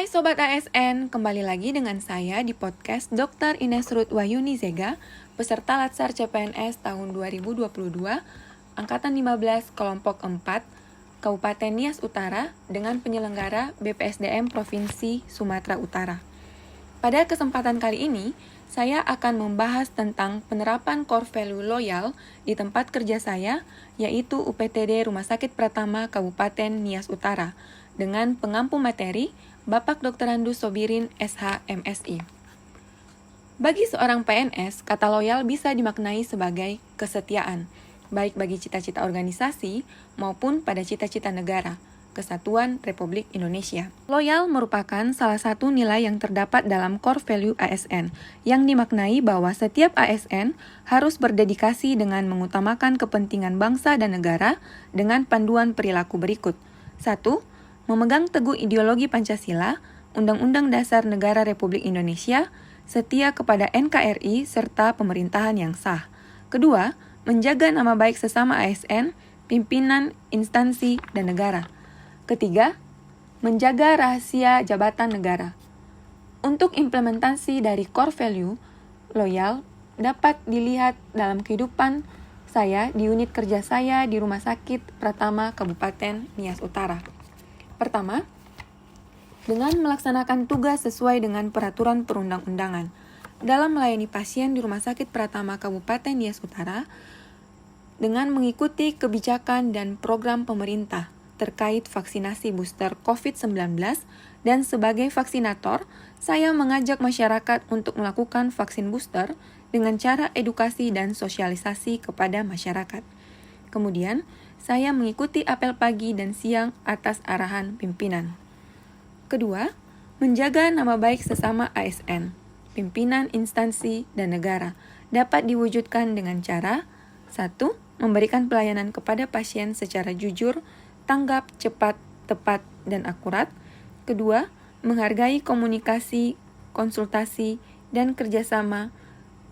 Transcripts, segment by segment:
Hai Sobat ASN, kembali lagi dengan saya di podcast Dr. Ines Ruth Wahyuni Zega, peserta Latsar CPNS tahun 2022, Angkatan 15, Kelompok 4, Kabupaten Nias Utara, dengan penyelenggara BPSDM Provinsi Sumatera Utara. Pada kesempatan kali ini, saya akan membahas tentang penerapan core value loyal di tempat kerja saya, yaitu UPTD Rumah Sakit Pratama Kabupaten Nias Utara, dengan pengampu materi Bapak Dr. Andus Sobirin, SH, MSI. Bagi seorang PNS, kata loyal bisa dimaknai sebagai kesetiaan, baik bagi cita-cita organisasi maupun pada cita-cita negara, Kesatuan Republik Indonesia. Loyal merupakan salah satu nilai yang terdapat dalam core value ASN, yang dimaknai bahwa setiap ASN harus berdedikasi dengan mengutamakan kepentingan bangsa dan negara dengan panduan perilaku berikut. 1. Memegang teguh ideologi Pancasila, Undang-Undang Dasar Negara Republik Indonesia, setia kepada NKRI serta pemerintahan yang sah. Kedua, menjaga nama baik sesama ASN, pimpinan, instansi, dan negara. Ketiga, menjaga rahasia jabatan negara. Untuk implementasi dari core value, loyal dapat dilihat dalam kehidupan saya di unit kerja saya di Rumah Sakit Pratama Kabupaten Nias Utara. Pertama, dengan melaksanakan tugas sesuai dengan peraturan perundang-undangan. Dalam melayani pasien di Rumah Sakit Pratama Kabupaten Nias Utara, dengan mengikuti kebijakan dan program pemerintah terkait vaksinasi booster COVID-19, dan sebagai vaksinator, saya mengajak masyarakat untuk melakukan vaksin booster dengan cara edukasi dan sosialisasi kepada masyarakat. Kemudian, saya mengikuti apel pagi dan siang atas arahan pimpinan. Kedua, menjaga nama baik sesama ASN, pimpinan instansi dan negara dapat diwujudkan dengan cara 1. Memberikan pelayanan kepada pasien secara jujur, tanggap, cepat, tepat, dan akurat. Kedua, menghargai komunikasi, konsultasi, dan kerjasama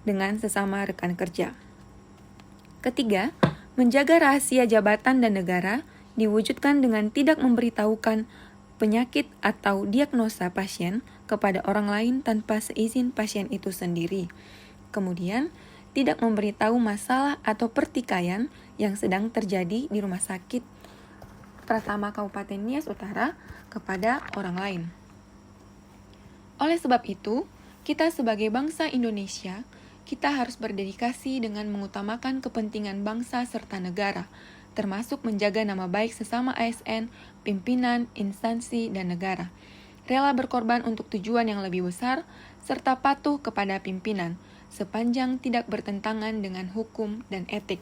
dengan sesama rekan kerja. Ketiga, menjaga rahasia jabatan dan negara diwujudkan dengan tidak memberitahukan penyakit atau diagnosa pasien kepada orang lain tanpa seizin pasien itu sendiri. Kemudian, tidak memberitahu masalah atau pertikaian yang sedang terjadi di Rumah Sakit Pratama Kabupaten Nias Utara kepada orang lain. Oleh sebab itu, kita sebagai bangsa Indonesia, kita harus berdedikasi dengan mengutamakan kepentingan bangsa serta negara, termasuk menjaga nama baik sesama ASN, pimpinan, instansi, dan negara. Rela berkorban untuk tujuan yang lebih besar, serta patuh kepada pimpinan, sepanjang tidak bertentangan dengan hukum dan etik.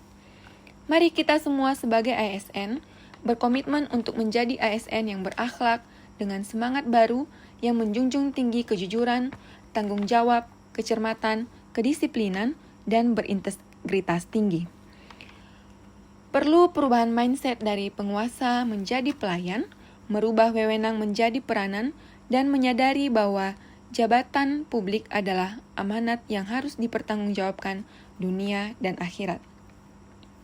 Mari kita semua sebagai ASN, berkomitmen untuk menjadi ASN yang berakhlak dengan semangat baru yang menjunjung tinggi kejujuran, tanggung jawab, kecermatan, kedisiplinan, dan berintegritas tinggi. Perlu perubahan mindset dari penguasa menjadi pelayan, merubah wewenang menjadi peranan, dan menyadari bahwa jabatan publik adalah amanat yang harus dipertanggungjawabkan dunia dan akhirat.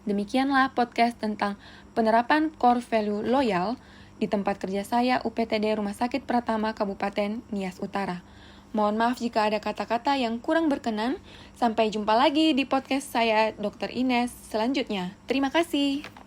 Demikianlah podcast tentang penerapan core value loyal di tempat kerja saya UPTD Rumah Sakit Pratama Kabupaten Nias Utara. Mohon maaf jika ada kata-kata yang kurang berkenan. Sampai jumpa lagi di podcast saya Dr. Ines selanjutnya. Terima kasih.